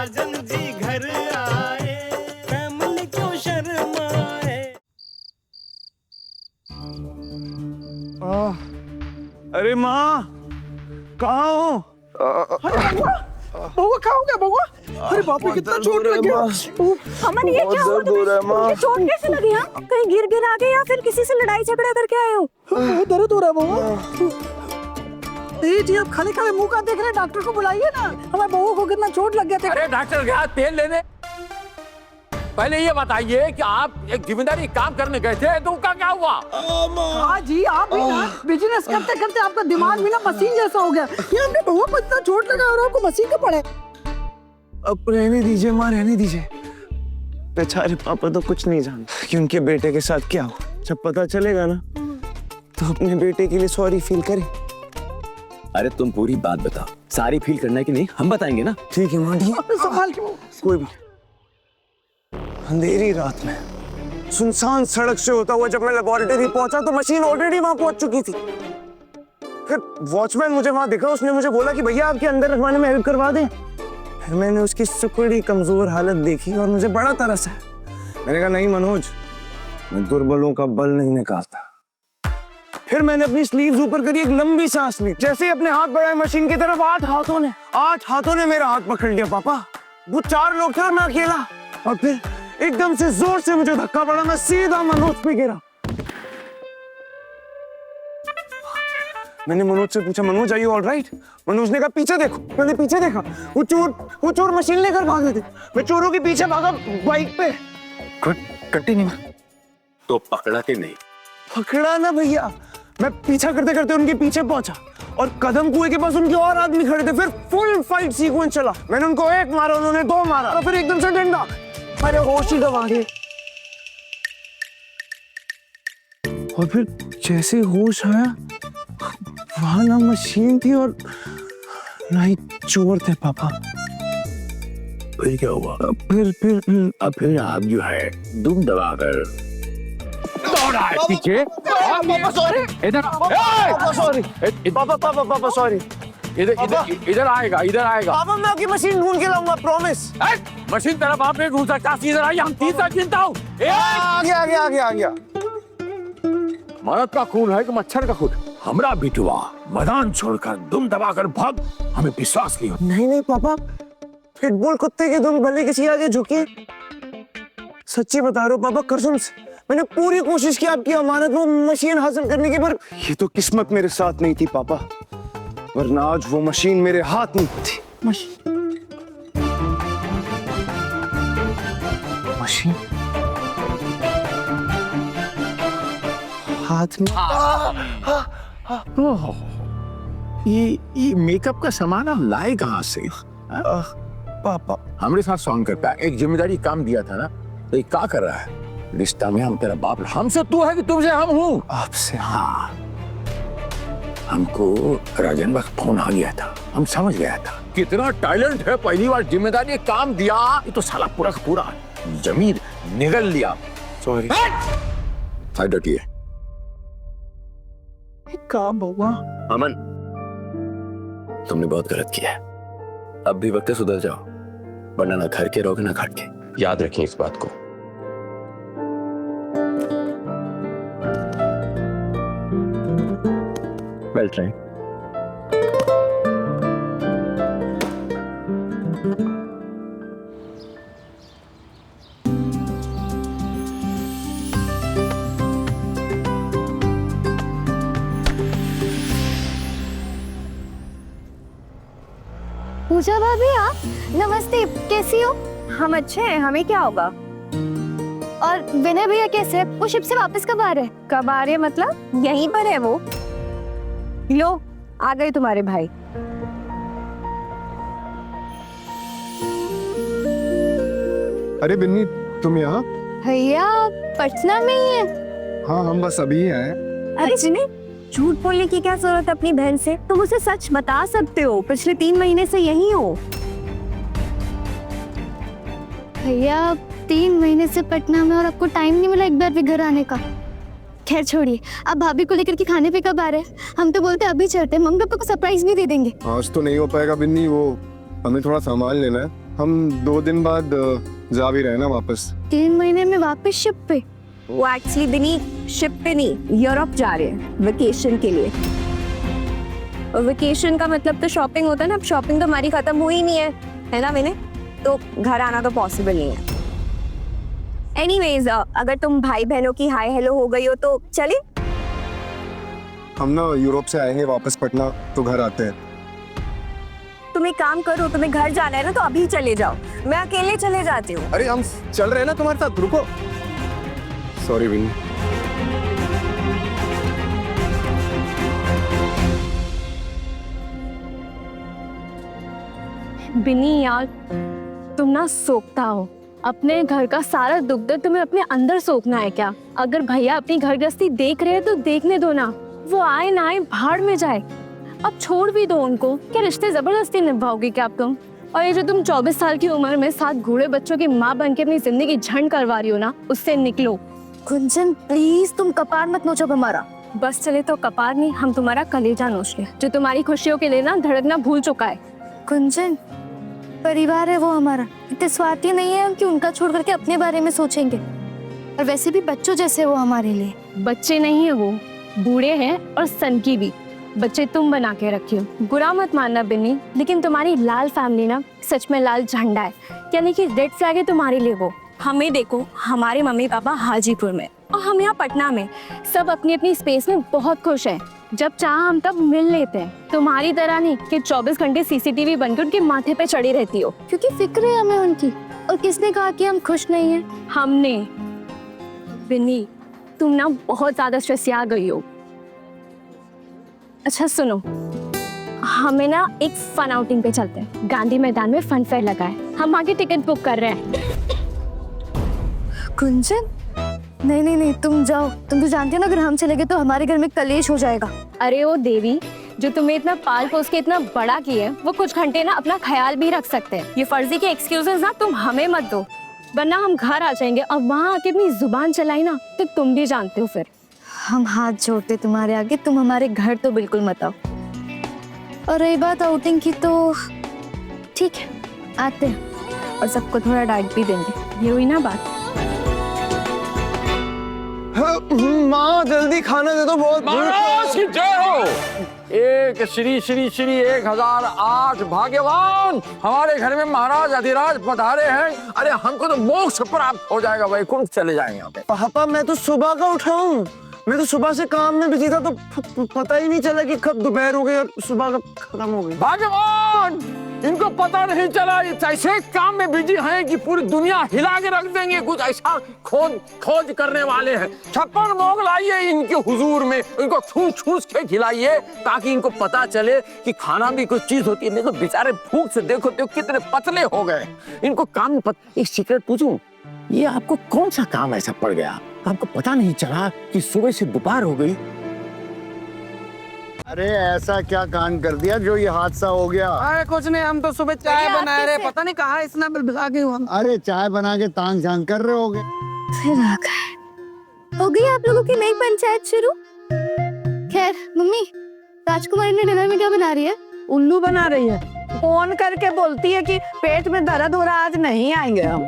साजन जी घर आए, फैमिली क्यों शर्माए। अरे माँ, कहाँ हो? बउआ कहाँ हो गया बउआ? अरे बाप रे कितना चोट लग गया। अमन ये क्या हुआ तुम्हें? ये चोट कैसे लगी? हाँ कहीं गिर आ गए या फिर किसी से लड़ाई झगड़ा करके आए हो? बहुत दर्द हो रहा है बउआ। जी आप खाली खाली मुंह का देख रहे हैं, डॉक्टर को बुलाइए ना। हमारे बहू को कितना चोट लग गया था। अरे डॉक्टर गया तेल लेने। पहले ये बताइए कि आप एक जिम्मेदारी काम करने गए थे तो उसका क्या हुआ? हाँ जी आप भी ना बिजनेस करते करते आपका दिमाग भी ना मशीन जैसा हो गया। ये हमने बहू को इतना चोट लगा और आपको मशीन का पड़े। अब रहने दीजिए माँ, रहने दीजिए। बेचारे पापा तो कुछ नहीं जानते कि उनके बेटे के साथ क्या हुआ। जब पता चलेगा ना तो अपने बेटे के लिए सॉरी फील करें। अरे तुम पूरी बात बताओ, सारी फील करना है कि नहीं हम बताएंगे ना। ठीक है माँ, ठीक है। संभाल के कोई भी अंधेरी रात में सुनसान सड़क से होता हुआ जब मैं लेबोरेटरी पहुंचा तो मशीन ऑलरेडी वहां पहुंच चुकी थी। फिर वॉचमैन मुझे वहां दिखा, उसने मुझे बोला कि भैया आपके अंदर रखवाने में हेल्प करवा दें। फिर मैंने उसकी सुकड़ी कमजोर हालत देखी और मुझे बड़ा तरस है। मैंने कहा नहीं मनोज, मैं दुर्बलों का बल नहीं निकालता। फिर मैंने अपनी स्लीव्स ऊपर करी, एक लंबी सांस ली। जैसे ही अपने हाथ बढ़ाए मशीन की तरफ, आठ हाथों ने मेरा हाथ पकड़ लिया पापा। वो 4 लोग थे और मैं अकेला। और फिर एकदम से जोर से मुझे धक्का पड़ा, मैं सीधा मनोज पे गिरा। मैंने मनोज से पूछा Manoj are you alright? Manoj ने कहा पीछे देखो। मैंने पीछे देखा, वो चोर मशीन लेकर भाग रहे थे। मैं चोरों के पीछे भागा बाइक पे। कंटिन्यू। तो पकड़ा कि नहीं? पकड़ा ना भैया, मैं पीछा करते करते उनके पीछे पहुंचा और कदम कुएं के पास उनके और आदमी खड़े थे। फिर फुल फाइट सीक्वेंस चला। मैंने उनको 1 मारा, उन्होंने 2 मारा और फिर एकदम से डंडा। मेरे होश ही गंवा गए। और फिर जैसे होश आया, वहां ना मशीन थी और ना ही चोर थे पापा। फिर क्या हुआ? फिर आप जो है दुम दबाकर दौड़ा है पीछे। पापा सॉरी, इधर पापा सॉरी, पापा सॉरी। इधर आएगा। पापा मैं आपकी मशीन ढूंढ के लाऊंगा, प्रॉमिस। मशीन तेरा बाप नहीं ढूंढ सकता। सीधर आई, हम 3 साल चिंता हूँ। आ गया। मर्द का खून है कि मच्छर का खून? हमरा बिटुआ मैदान छोड़कर दुम दबाकर भाग, हमें विश्वास नहीं होता। नहीं पापा, पिटबुल कुत्ते के दुम भले किसी आगे झुके। सच्ची बता रहा हूँ पापा, कसम से मैंने पूरी कोशिश की आपकी अमानत में मशीन हासिल करने की, पर ये तो किस्मत मेरे साथ नहीं थी पापा, वरना आज वो मशीन मेरे हाथ में थी। मशीन हाथ में। ये मेकअप का सामान आप लाए कहाँ से? पापा हमारे साथ सॉन्ग करता है, एक जिम्मेदारी काम दिया था ना, तो ये क्या कर रहा है? रिश्ता में हम तेरा बाप, हमसे तू है कि तुमसे हम हूँ? आपसे। हाँ, हमको राजन का फोन आ गया था, हम समझ गया था कितना टैलेंट है। पहली बार जिम्मेदारी काम दिया, ये तो साला पूरा का पूरा जमीन निगल लिया। सॉरी। फायदा किए काम बउआ। अमन, तुमने बहुत गलत किया है। अब भी वक्त सुधर जाओ, वरना ना घर के रहोगे ना घाट के। याद रखिए इस बात को। Well tried. पूजा भाभी आप? नमस्ते, कैसी हो? हम अच्छे हैं, हमें क्या होगा? और विनय भैया कैसे है? वो शिप से वापस कब आ रहे? कब आ रहे मतलब? यहीं पर है वो। लो आ गए तुम्हारे भाई। अरे बिन्नी, तुम यहाँ? भैया पटना में ही है। हाँ हम बस अभी आए। अरे जिन्हें झूठ बोलने की क्या जरूरत अपनी बहन से? तुम उसे सच बता सकते हो, पिछले 3 महीने से यही हो। भैया 3 महीने से पटना में और आपको टाइम नहीं मिला एक बार भी घर आने का। खैर छोड़िए, अब भाभी को लेकर के खाने पे कब आ रहे हैं? हम तो बोलते अभी चलते हैं, मम्मी पापा को सरप्राइज भी दे देंगे। आज तो नहीं हो पाएगा बिन्नी, वो हमें थोड़ा सामान लेना है। हम 2 दिन बाद जा भी रहे ना वापस। 3 महीने में वापस शिप पे? वो एक्चुअली बिनी शिप पे नहीं, यूरोप जा रहे हैं वेकेशन के लिए। और वेकेशन का मतलब तो शॉपिंग होता है ना। अब शॉपिंग तो हमारी खत्म हुई नहीं है ना मैंने, तो घर आना तो पॉसिबल नहीं है। एनीवेज, अगर तुम भाई बहनों की हाय हेलो हो गई हो तो चले। हम ना यूरोप से आएंगे वापस पटना, तो घर आते हैं। तुम एक काम करो, तुम्हें घर जाना है ना तो अभी चले जाओ, मैं अकेले चले जाती हूँ। अरे हम चल रहे हैं ना तुम्हारे साथ, रुको। सॉरी बिन्नी। बिनी यार, तुम ना सोखता हो। अपने घर का सारा दुख दर्द तुम्हें अपने अंदर सोखना है क्या? अगर भैया अपनी घर गृहस्थी देख रहे हैं तो देखने दो ना, वो आए ना आए भाड़ में जाए। अब छोड़ भी दो उनको। क्या रिश्ते जबरदस्ती निभाओगी क्या अब तुम? और ये जो तुम 24 साल की उम्र में 7 घोड़े बच्चों की माँ बन के अपनी जिंदगी झंड करवा रही हो ना, उससे निकलो। गुंजन प्लीज तुम कपार मत नोचो हमारा। बस चले तो कपार नहीं, हम तुम्हारा कलेजा नोच ले, जो तुम्हारी खुशियों के लिए ना धड़कना भूल चुका है। गुंजन, परिवार है वो हमारा, इतने स्वार्थी नहीं है कि उनका छोड़ करके अपने बारे में सोचेंगे। और वैसे भी बच्चों जैसे वो हमारे लिए। बच्चे नहीं है वो, बूढ़े हैं और सनकी भी। बच्चे तुम बना के रखी हो। बुरा मत मानना बिन्नी, लेकिन तुम्हारी लाल फैमिली ना सच में लाल झंडा है, यानी कि रेड फ्लैग है तुम्हारे लिए वो। हमें देखो, हमारे मम्मी पापा हाजीपुर में और हम यहाँ पटना में, सब अपनी अपनी स्पेस में बहुत खुश हैं। जब चाह हम तब मिल लेते हैं। तुम्हारी तरह नहीं कि 24 घंटे सीसीटीवी बनकर उनके माथे पे चढ़ी रहती हो। क्योंकि फिक्र है हमें उनकी। और किसने कहा कि हम खुश नहीं हैं? हमने। बिन्नी, तुम ना बहुत ज्यादा स्ट्रेसिया गई हो। अच्छा सुनो, हमें ना एक फन आउटिंग पे चलते हैं। गांधी मैदान में फन फेयर लगा है, हम आगे टिकट बुक कर रहे हैं। गुंजन, नहीं, तुम जाओ। तुम तो जानती हो ना, अगर हम चले गए तो हमारे घर में कलेश हो जाएगा। अरे ओ देवी, जो तुम्हें इतना पाल पोस के इतना बड़ा किए, वो कुछ घंटे ना अपना ख्याल भी रख सकते हैं। ये फर्जी के एक्सक्यूजेस ना तुम हमें मत दो, वरना हम घर आ जाएंगे। अब वहाँ आके अपनी जुबान चलाई ना तो तुम भी जानते हो फिर। हम हाथ जोड़ते तुम्हारे आगे, तुम हमारे घर तो बिल्कुल मत आओ। और रही बात आउटिंग की तो ठीक है, आते हैं और सबको थोड़ा डांट भी देंगे। ये हुई ना बात। माँ जल्दी खाना दे दो, बहुत महाराज की जय हो। एक श्री श्री श्री 1008 भाग्यवान, हमारे घर में महाराज अधिराज पधारे हैं। अरे हमको तो मोक्ष प्राप्त हो जाएगा, वैकुंठ चले जाएंगे यहाँ पे। पापा मैं तो सुबह का उठा हूँ, मैं तो सुबह से काम में बिजी था, तो पता ही नहीं चला कि कब दोपहर हो गई और सुबह कब खत्म हो गई। भाग्यवान, इनको पता नहीं चला, ये ऐसे काम में बिजी हैं कि पूरी दुनिया हिला के रख देंगे। कुछ ऐसा खोज करने वाले हैं। 56 मोग लाइए इनके हुजूर में, इनको ठूस के खिलाइए ताकि इनको पता चले कि खाना भी कुछ चीज होती है। नहीं तो बेचारे भूख से देखो तो कितने पतले हो गए। इनको काम एक सीक्रेट पूछूं, ये आपको कौन सा काम ऐसा पड़ गया, आपको पता नहीं चला कि सुबह से दोपहर हो गई? अरे ऐसा क्या कांड कर दिया जो ये हादसा हो गया? अरे कुछ नहीं, हम तो सुबह चाय बना रहे, पता नहीं कहाँ इतना बिलबिला गए हम। अरे चाय बना के तांग झांग कर रहे होगे। फिर आ गए। हो गई आप लोगों की नई पंचायत शुरू। खैर मम्मी, राजकुमारी ने डिनर में क्या बना रही है? उल्लू बना रही है। फोन करके बोलती है कि पेट में दर्द हो रहा, आज नहीं आएंगे हम।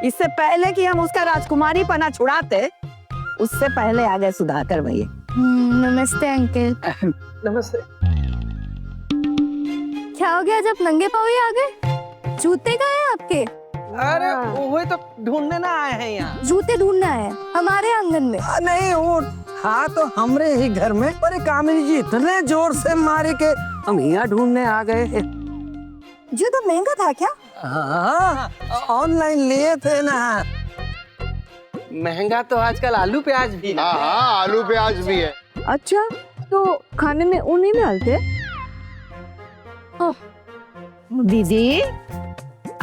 इससे पहले कि हम उसका राजकुमारी पना छुड़ाते, उससे पहले आ गए सुधाकर भैया। नमस्ते अंकल। नमस्ते। क्या हो गया जब नंगे पाँव ही आ गए? जूते कहाँ हैं आपके? अरे वही तो ढूंढने ना आए हैं यहाँ। जूते ढूंढना है हमारे आंगन में? नहीं, वो था तो हमरे ही घर में, पर कामिनी जी इतने जोर से मारे के हम यहाँ ढूंढने आ गए। जो तो महंगा था क्या? हाँ, ऑनलाइन लिए थे ना। महंगा तो आजकल आलू प्याज भी है। हाँ, आलू प्याज भी है। अच्छा, तो खाने में ऊन नहीं डालते? दीदी,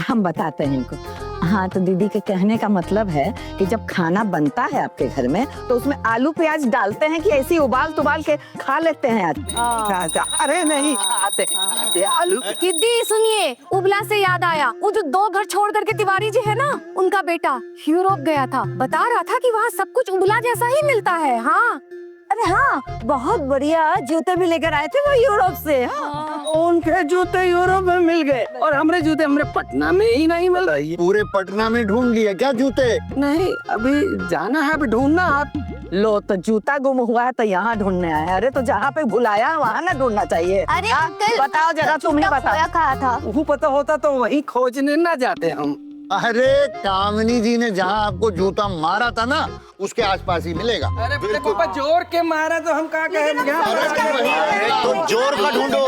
हम बताते हैं इनको। हाँ, तो दीदी के कहने का मतलब है कि जब खाना बनता है आपके घर में तो उसमें आलू प्याज डालते हैं कि ऐसी उबाल के खा लेते हैं आज? अरे नहीं खाते आलू। दीदी सुनिए, उबला से याद आया, वो जो 2 घर छोड़ करके तिवारी जी है ना, उनका बेटा यूरोप गया था, बता रहा था कि वहाँ सब कुछ उबला जैसा ही मिलता है। हाँ, अरे अरे हाँ, बहुत बढ़िया जूते भी लेकर आए थे वो यूरोप से। उनके जूते यूरोप में मिल गए और हमारे जूते हमारे पटना में ही नहीं मिल रही। पूरे पटना में ढूंढ लिए क्या जूते? नहीं, अभी जाना है, अभी ढूंढना। आप लो तो जूता गुम हुआ है तो यहाँ ढूंढने आए। अरे तो जहाँ पे भुलाया वहाँ ना ढूंढना चाहिए। अरे हाँ, अंकल, बताओ जरा, तुम ही बताओ। खोया कहा था। वो पता होता तो वही खोजने ना जाते हम। अरे कामिनी जी ने जहाँ आपको जूता मारा था ना, उसके आसपास ही मिलेगा। अरे बड़े पापा जोर के मारा तो हम क्या कहें? तो जोर का ढूंढो।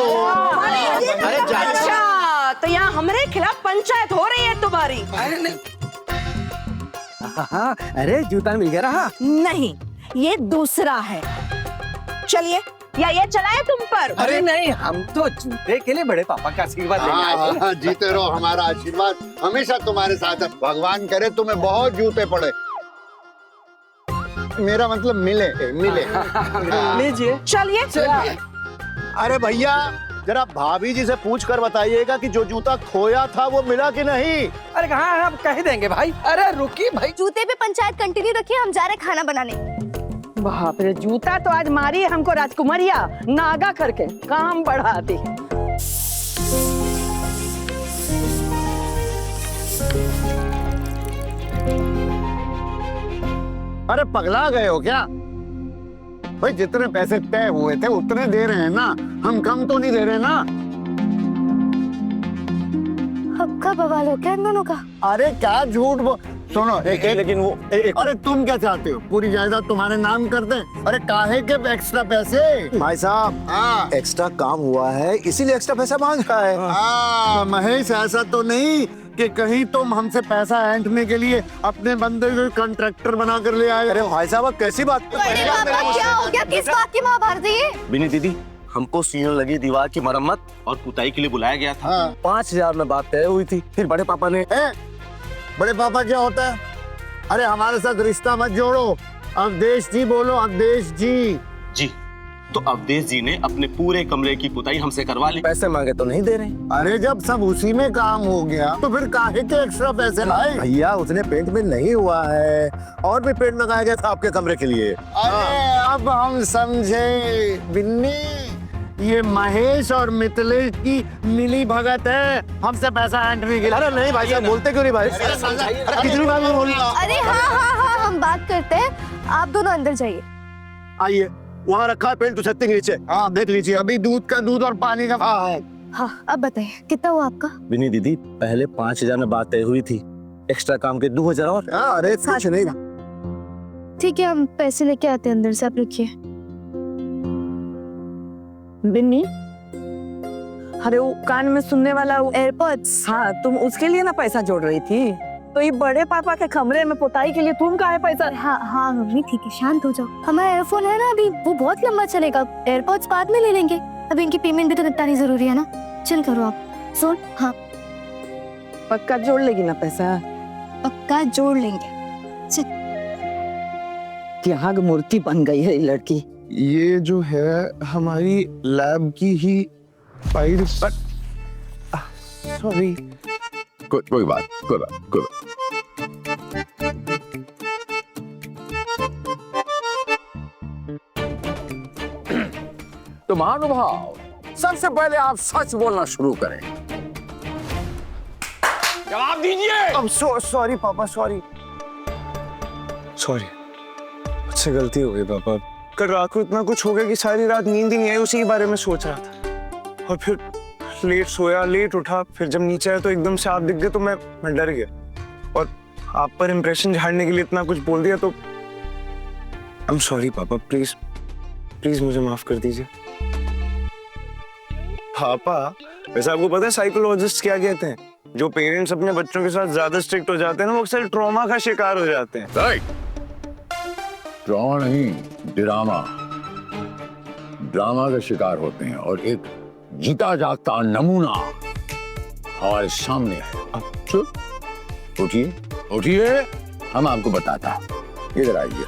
अरे अच्छा, तो यहाँ हमारे खिलाफ पंचायत हो रही है तुम्हारी? अरे नहीं, हाँ, अरे जूता मिल गया रहा। नहीं, ये दूसरा है। चलिए, या ये चलाए तुम पर? अरे नहीं, हम तो जूते के लिए बड़े पापा का आशीर्वाद लेने आए थे। हाँ, जीते रहो, हमारा आशीर्वाद हमेशा तुम्हारे साथ है। भगवान करे तुम्हें बहुत जूते पड़े। मेरा मतलब मिले मिले। लीजिए। चलिए। अरे भैया, जरा भाभी जी से पूछ कर बताइएगा कि जो जूता खोया था वो मिला कि नहीं। अरे कहाँ है, आप कह देंगे भाई। अरे रुकिए भाई। जूते पे पंचायत कंटिन्यू रखिए, हम जा रहे खाना बनाने। बाप रे, जूता तो आज मारी है हमको राजकुमारिया नागा करके, काम बढ़ाती। अरे पगला गए हो क्या भाई? जितने पैसे तय हुए थे उतने दे रहे हैं ना, हम कम तो नहीं दे रहे ना। हक्का बवाल हो क्या इन दोनों का? अरे क्या झूठ सुनो, लेकिन वो अरे तुम क्या चाहते हो? पूरी जायदाद तुम्हारे नाम कर दें? अरे काहे के एक्स्ट्रा पैसे? भाई साहब, हाँ एक्स्ट्रा काम हुआ है इसीलिए एक्स्ट्रा पैसा मांग रहा है। हाँ महेश, ऐसा तो नहीं कि कहीं तुम हमसे पैसा ऐंठने के लिए अपने बंदे को कॉन्ट्रैक्टर बना कर ले आए। अरे भाई साहब, आप कैसी बात कर अरे पापा, क्या हो गया? किस बात की महाभारत है ये? बिनी दीदी, हमको सीने लगी दीवार की मरम्मत और पुताई के लिए बुलाया गया था। हाँ। 5,000 में बात तय हुई थी, फिर बड़े पापा ने बड़े पापा क्या होता है? अरे हमारे साथ रिश्ता मत जोड़ो। अवधेश जी बोलो, अवधेश जी। जी, तो अवधेश जी ने अपने पूरे कमरे की पुताई हमसे करवा ली। पैसे मांगे तो नहीं दे रहे। अरे जब सब उसी में काम हो गया तो फिर काहे के एक्स्ट्रा पैसे लाए? भैया, उसने पेंट में नहीं हुआ है, और भी पेंट मंगाया गया था आपके कमरे के लिए। अरे अब हम समझे बिन्नी, ये महेश और मिथिलेश की मिली भगत है हमसे पैसा ऐंठने के लिए। अरे नहीं भाई साहब, बोलते क्यों नहीं भाई? अरे कितनी बार मैं बोलूं? अरे हाँ, हम बात करते हैं, आप दोनों अंदर जाइए। आइए, वहाँ रखा है पेंट छत्ते के नीचे। हाँ देख लीजिए, अभी दूध का दूध और पानी का भाव है। हाँ, अब बताइए कितना हुआ आपका? बिनी दीदी, पहले 5,000 में बात तय हुई थी, एक्स्ट्रा काम के 2,000 और। अरे कुछ नहीं। ठीक है, हम पैसे लेके आते हैं, अंदर से आप रखिए। बिन्नी, अरे वो कान में सुनने वाला एयरपॉड्स। हाँ, तुम उसके लिए ना पैसा जोड़ रही थी, तो ये बड़े पापा के कमरे में पुताई के लिए तुम कहाँ पैसा? हाँ मम्मी, ठीक है, शांत हो जाओ। हमारा एयरफोन है ना अभी, वो बहुत लंबा चलेगा। एयरपॉड्स बाद में ले लेंगे, अभी इनकी पेमेंट भी तो निपटानी जरूरी है ना। चल करो आप, सुन। हाँ पक्का जोड़ लेगी ना पैसा? पक्का जोड़ लेंगे। क्या मूर्ति बन गई है ये लड़की। ये जो है हमारी लैब की ही फाइल। सॉरी। कोई बात। तो महानुभाव, सबसे पहले आप सच बोलना शुरू करें। जवाब दीजिए। अब सॉरी पापा, सॉरी। मुझसे गलती हो गई पापा। कल रात को इतना कुछ हो गया कि सारी रात नींद ही नहीं आई, उसी के बारे में सोच रहा था। और फिर लेट सोया, लेट उठा, फिर जब नीचे आया तो एकदम से आप दिख गए तो मैं डर गया। और आप पर इम्प्रेशन झाड़ने के लिए इतना कुछ बोल दिया तो आई एम सॉरी पापा, प्लीज मुझे माफ कर दीजिए। पापा, वैसे आपको पता है साइकोलॉजिस्ट क्या कहते हैं? जो पेरेंट्स अपने बच्चों के साथ ज्यादा स्ट्रिक्ट हो जाते हैं ना, वो अक्सर ट्रॉमा का शिकार हो जाते हैं। ट्रॉमा नहीं, ड्रामा का शिकार होते हैं। और एक जीता जागता नमूना हमारे सामने है। चुप उठिए, हम आपको बताता। इधर आइए।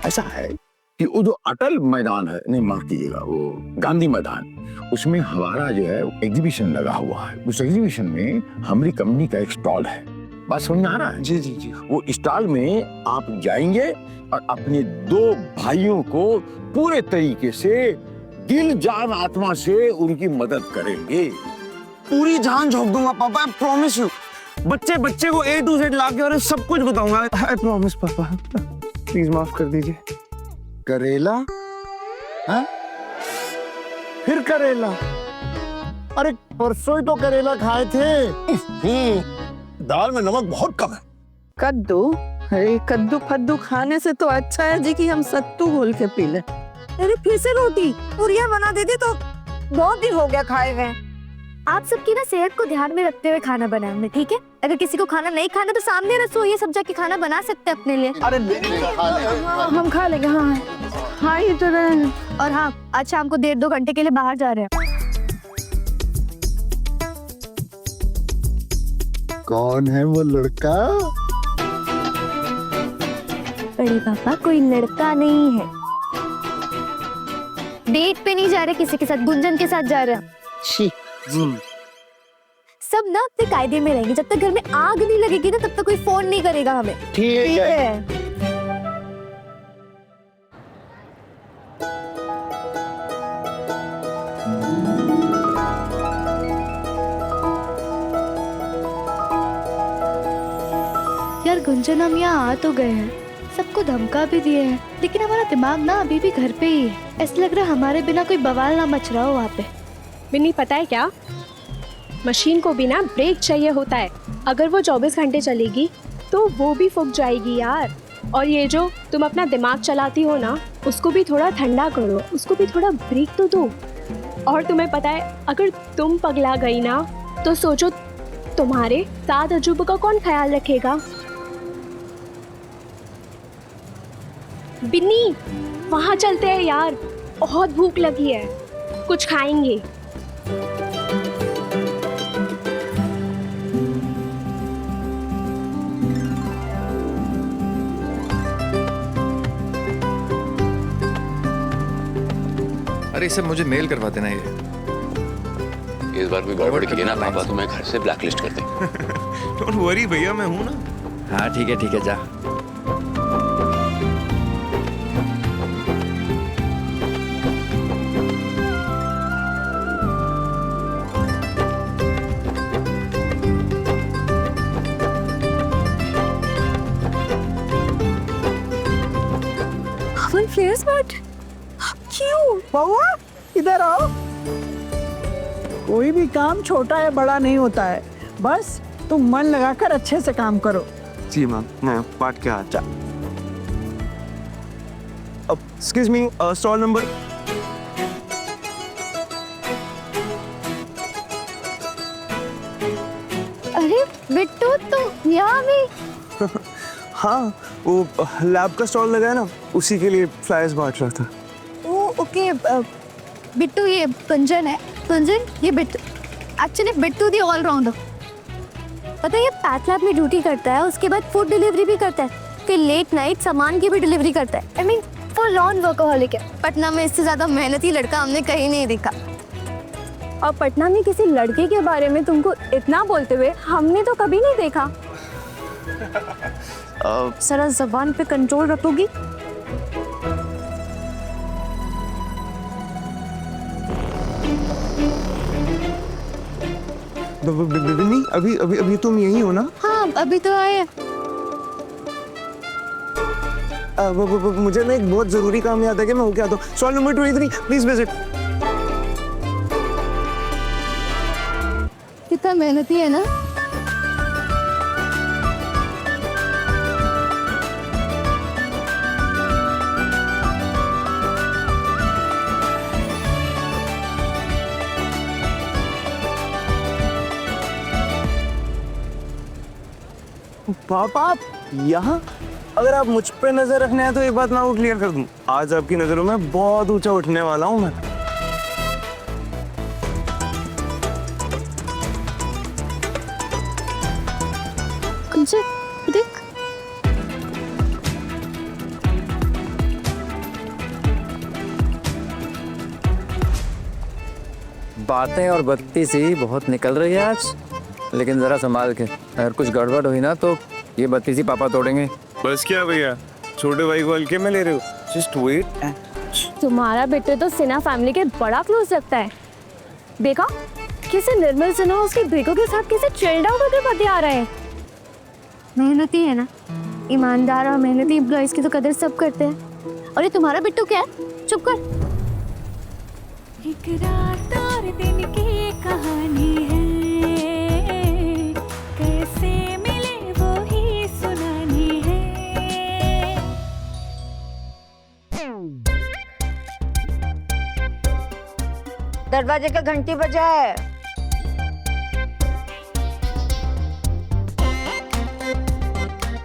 ऐसा है कि वो जो अटल मैदान है, नहीं माफ कीजिएगा, वो गांधी मैदान, उसमें हमारा जो है एग्जीबिशन लगा हुआ है। उस एग्जीबिशन में हमारी कंपनी का एक स्टॉल है। बात समझ में आ रहा है? जी जी जी। वो स्टॉल में आप जाएंगे और अपने 2 भाइयों को पूरे तरीके से दिल जान आत्मा से उनकी मदद करेंगे। पूरी जान झोंक दूंगा पापा, आई प्रॉमिस यू। बच्चे बच्चे को A to Z लाके और सब कुछ बताऊंगा, आई प्रॉमिस पापा। प्लीज माफ कर दीजिए। करेला? हाँ? फिर करेला? अरे परसों ही तो करेला खाए थे। दाल में नमक बहुत कम है। कद्दू? अरे कद्दू फद्दू खाने से तो अच्छा है जी कि हम सत्तू घोल के पी ले। अरे फिर से रोटी पूरियां बना देती तो बहुत दिन हो गया खाए हुए। आप सबकी ना सेहत को ध्यान में रखते हुए खाना बनाया हमने, ठीक है? अगर किसी को खाना नहीं खाना तो सामने रसोई है, सब जाके खाना बना सकते हैं अपने लिए। अरे हम खा लेंगे। हाँ हाँ ये तो रहे। और हाँ, आज शाम को 1.5-2 घंटे के लिए बाहर जा रहे हैं। कौन है वो लड़का? बड़े पापा कोई लड़का नहीं है, डेट पे नहीं जा रहे किसी के साथ, गुंजन के साथ जा रहे हैं। सब ना अपने कायदे में रहेंगे, जब तक घर में आग नहीं लगेगी ना तब तक कोई फोन नहीं करेगा हमें। ठीक है। यार गुंजन, हम यहाँ आ तो गए हैं, सबको धमका भी दिए हैं, लेकिन हमारा दिमाग ना अभी भी घर पे ही है। ऐसा लग रहा है हमारे बिना कोई बवाल ना मच रहा हो वहाँ पे। बिन्नी पता है क्या, मशीन को भी ना ब्रेक चाहिए होता है। अगर वो 24 घंटे चलेगी तो वो भी फूक जाएगी यार। और ये जो तुम अपना दिमाग चलाती हो ना, उसको भी थोड़ा ठंडा करो, उसको भी थोड़ा ब्रेक तो दो। और तुम्हें पता है, अगर तुम पगला गई ना तो सोचो तुम्हारे 7 अजूबों का कौन ख्याल रखेगा। बिन्नी वहाँ चलते हैं यार, बहुत भूख लगी है, कुछ खाएंगे। अरे सब मुझे मेल करवा देना ये। इस बार भी गड़बड़ की ना पापा तुम्हें घर से ब्लैकलिस्ट कर देंगे। डोंट वरी भैया, मैं हूं ना। हाँ ठीक है जा। क्यों बउआ, इधर आओ। कोई भी काम छोटा या बड़ा नहीं होता है, बस तुम मन लगाकर अच्छे से काम करो। जी मैम, मैं पार्ट के आता। अब एक्सक्यूज मी, स्टॉल नंबर। अरे बिट्टू तुम यहाँ भी? हाँ, वो लैब का स्टॉल लगा है ना, उसी के लिए फ्लायर्स बांट रहा था। ओके, बिट्टू ये पंजन है। पंजन ये बिट्टू, एक्चुअली बिट्टू दी ऑलराउंडर। पता है ये पैथ लैब में ड्यूटी करता है, उसके बाद फूड डिलीवरी भी करता है, फिर लेट नाइट सामान की भी डिलीवरी करता है। I mean full on workaholic है। पटना में इससे ज्यादा मेहनती लड़का हमने कहीं नहीं देखा। और पटना में किसी लड़के के बारे में तुमको इतना बोलते हुए हमने तो कभी नहीं देखा। जरा जबान पे कंट्रोल रखोगी? नहीं, अभी अभी अभी तुम यही हो ना? हाँ अभी तो आए। मुझे ना एक बहुत जरूरी काम याद है कि मैं होके आता हूँ। Stall number 23, please visit. कितना मेहनती है ना। पापा यहाँ, अगर आप मुझ पे नजर रखने हैं तो एक बात मैं वो क्लियर कर दूं, आज आपकी नजरों में बहुत ऊंचा उठने वाला हूँ मैं। देख बातें और बत्ती सी बहुत निकल रही है आज। लेकिन जरा संभाल के, अगर कुछ गड़बड़ हुई ना तो ये बत्तीसी पापा तोड़ेंगे। बस क्या भैया, छोटे भाई को हल्के में ले रहे हो? Just wait. तुम्हारा बेटे तो सिन्हा फैमिली के बड़ा क्लोज लगता है। देखा कैसे निर्मल सिन्हा उसके बेटों के साथ कैसे चिल्ड आउट होकर बतिया रहे हैं। मेहनती है ना, ईमानदार और मेहनती एम्प्लॉइज की तो कदर सब करते हैं। और ये तुम्हारा बिट्टू क्या है? चुप कर। एक रात और दिन की कहानी है, कैसे मिले वो ही सुनानी है। दरवाजे का घंटी बजा है।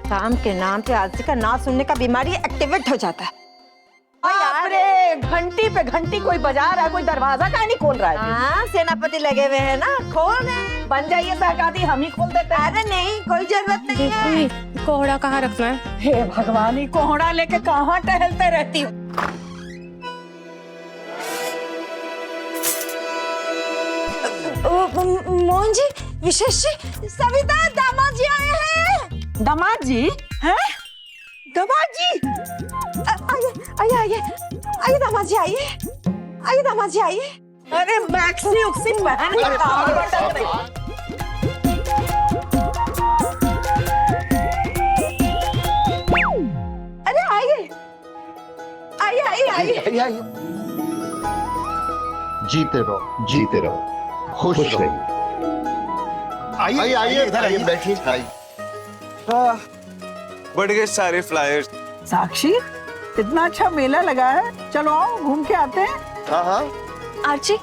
काम के नाम पे आलसी का ना सुनने का बीमारी एक्टिवेट हो जाता है। अरे घंटी पे घंटी कोई बजा रहा है, कोई दरवाजा का नहीं खोल रहा है। हाँ, सेनापति लगे हुए हैं ना, खोल रहे। बन जाइए सहकादी, हम ही खोल देते हैं। अरे नहीं, कोई जरूरत नहीं है। कोहड़ा कहाँ रखना है? हे भगवान, कोहड़ा लेके कहाँ टहलते रहती हो? मोहन जी, विशेष जी, सविता, दामाद जी आए हैं। दामाद जी हैं? दामाद जी, आइए आइए आइए दामाद जी, आइए दामाद जी, आइए। अरे मैक्सी उक्सी पहन के काम बटन पे। अरे आइए आइए आइए आइए। जीते रहो, जीते रहो, खुश रहिए। आइए आइए, इधर आइए, बैठिए। बढ़ गए सारे फ्लायर्स। साक्षी, इतना अच्छा मेला लगा है, चलो आओ घूम के आते हैं। हाँ हाँ, आर्ची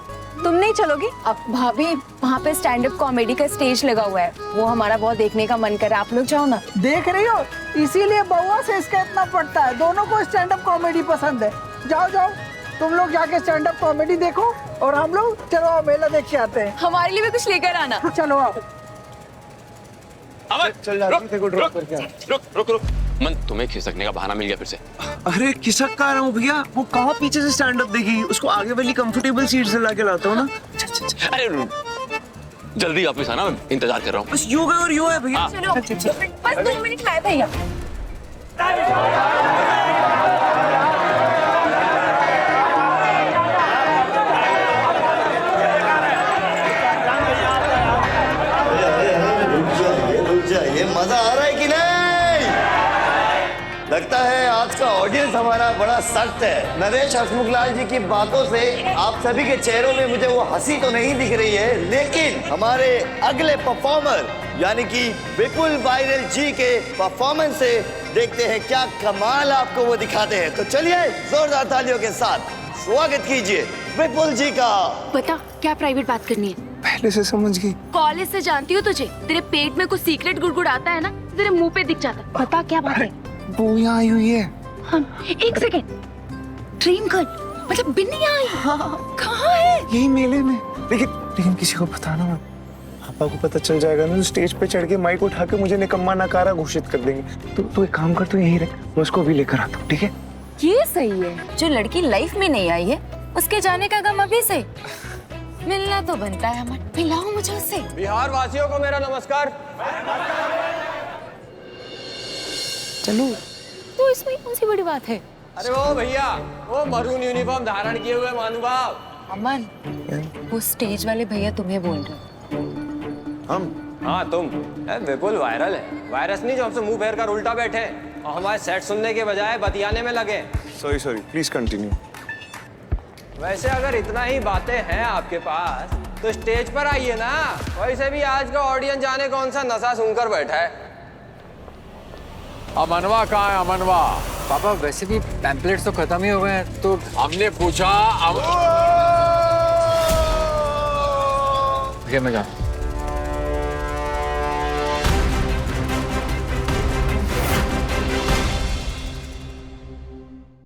तुम नहीं चलोगी? अब भाभी वहाँ पे स्टैंड अप कॉमेडी का स्टेज लगा हुआ है, वो हमारा बहुत देखने का मन कर रहा है। आप लोग जाओ ना। देख रही हो, इसीलिए बउआ से इसका इतना पड़ता है। दोनों को स्टैंड अप कॉमेडी पसंद है। जाओ जाओ, तुम लोग जाके स्टैंड अप कॉमेडी देखो और हम लोग चलो आओ मेला देख के आते हैं। हमारे लिए भी कुछ लेकर आना। चलो आओ। चल रुक। मन, तुम्हें खिसकने का बहाना मिल गया फिर से। अरे खिसक का रहा हूँ भैया, वो कहाँ पीछे से स्टैंड अप देगी, उसको आगे वाली कंफर्टेबल सीट से लाके लाता हूँ ना। अरे जल्दी ऑफिस आना, मैं इंतजार कर रहा हूँ। बस यो है और यो है भैया। बस 2 मिनट में आए भैया। ये मजा आ रहा है कि नहीं? लगता है आज का ऑडियंस हमारा बड़ा सख्त है। नरेश हसमुखलाल जी की बातों से आप सभी के चेहरों में मुझे वो हंसी तो नहीं दिख रही है, लेकिन हमारे अगले परफॉर्मर यानी कि विपुल वायरल जी के परफॉर्मेंस से देखते हैं क्या कमाल आपको वो दिखाते हैं। तो चलिए जोरदार तालियों के साथ स्वागत कीजिए विपुल जी का। बता क्या प्राइवेट बात करनी है? पहले से समझ गई। कॉलेज से जानती हूँ तुझे, तेरे पेट में कुछ सीक्रेट गुड़गुड़ आता है ना, तेरे मुंह पे दिख जाता है। बता क्या बात है? वो यहाँ आई हुई है। हम एक सेकेंड, ड्रीम गर्ल मतलब बिन्नी यहाँ आई? कहाँ है? यही मेले में। लेकिन किसी को बताना मत, पापा को पता चल जाएगा ना, स्टेज पे चढ़ के माइक उठा के मुझे निकम्मा नकारा घोषित कर देंगे। तो एक काम कर, तू यहीं रह, मैं उसको भी लेकर आता हूँ, ठीक है? ये सही है। जो लड़की लाइफ में नहीं आई है उसके जाने का गम अभी से। मिलना तो बनता है हमारा, मिलाओ मुझे उससे। बिहार वासियों को मेरा नमस्कार। चलो तो इसमें कौन सी बड़ी बात है? अरे वो भैया, वो मरून यूनिफॉर्म धारण किए हुए महानुभाव। अमन, वो स्टेज वाले भैया तुम्हें बोल रहे हो। हम? हाँ तुम। विपुल वायरल है, वायरस नहीं जो हमसे मुंह फेर कर उल्टा बैठे और हमारे सेट सुनने के बजाय बतियाने में लगे। Sorry please continue. वैसे अगर इतना ही बातें हैं आपके पास तो स्टेज पर आइए ना। वैसे भी आज का ऑडियंस जाने कौन सा नशा सुनकर बैठा है। अमनवा कहाँ है? अमनवा पापा, वैसे भी पैम्पलेट्स तो खत्म ही हो गए हैं, तो हमने पूछा। मैं जा